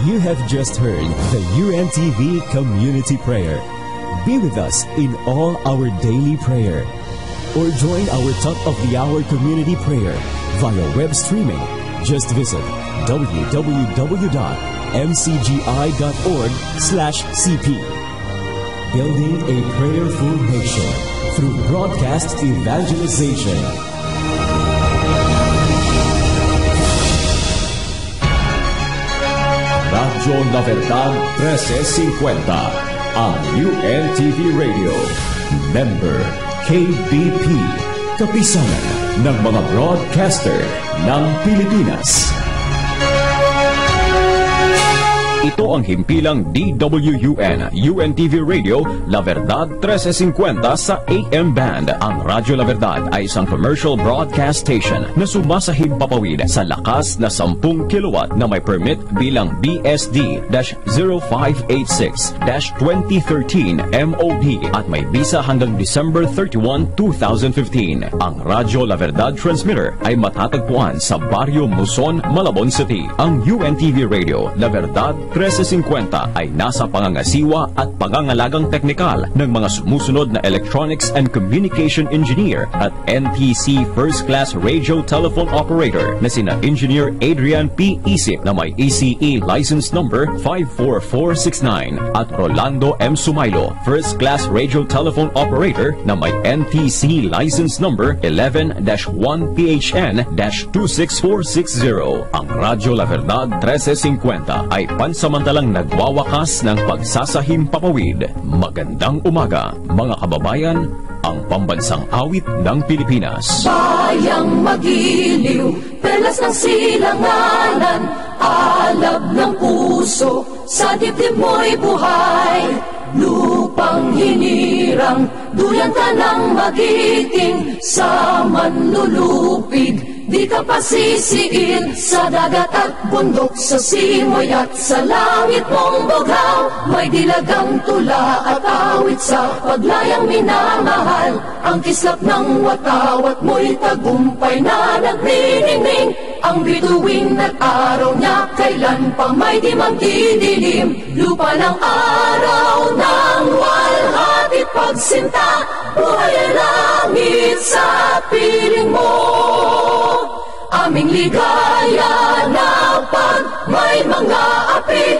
You have just heard the UNTV Community Prayer. Be with us in all our daily prayer. Or join our top-of-the-hour community prayer via web streaming. Just visit www.mcgi.org/cp. Building a prayerful nation through broadcast evangelization. Radyo La Verdad 1350, ang UNTV Radio. Member KBP, kapisanan ng mga broadcaster ng Pilipinas. Ito ang himpilang DWUN UNTV Radio La Verdad 1350 sa AM band. Ang Radyo La Verdad ay isang commercial broadcast station na sumasahib papawid sa lakas na 10 kilowatt na may permit bilang BSD-0586-2013 MOP at may bisa hanggang December 31, 2015. Ang Radyo La Verdad transmitter ay matatagpuan sa Barrio Muson, Malabon City. Ang UNTV Radio La Verdad 1350 ay nasa pangangasiwa at pangangalagang teknikal ng mga sumusunod na electronics and communication engineer at NTC First Class Radio Telephone Operator na sina Engineer Adrian P. Isip na may ECE license number 54469 at Rolando M. Sumailo First Class Radio Telephone Operator na may NTC license number 11-1PHN-26460. Ang Radyo La Verdad 1350 ay pansamantalang nagwawakas ng pagsasahim papawid. Magandang umaga, mga kababayan, ang pambansang awit ng Pilipinas. Bayang magiliw, perlas ng silanganan, alab ng puso, sa dibdib mo'y buhay. Lupang hinirang, duyan ka ng magiting, sa manlulupig, di ka pasisiin. Sa dagat at bundok, sa simoy at sa langit mong bughaw, may dilagang tula at awit sa paglayang minamahal. Ang kislap ng watawat mo'y tagumpay na nagniningning. Ang bituin at araw niya kailan pa may di magdidilim. Lupa ng araw ng walhatit pagsinta, buhay ay langit sa piling mo. Aming ligaya na pag may mga api,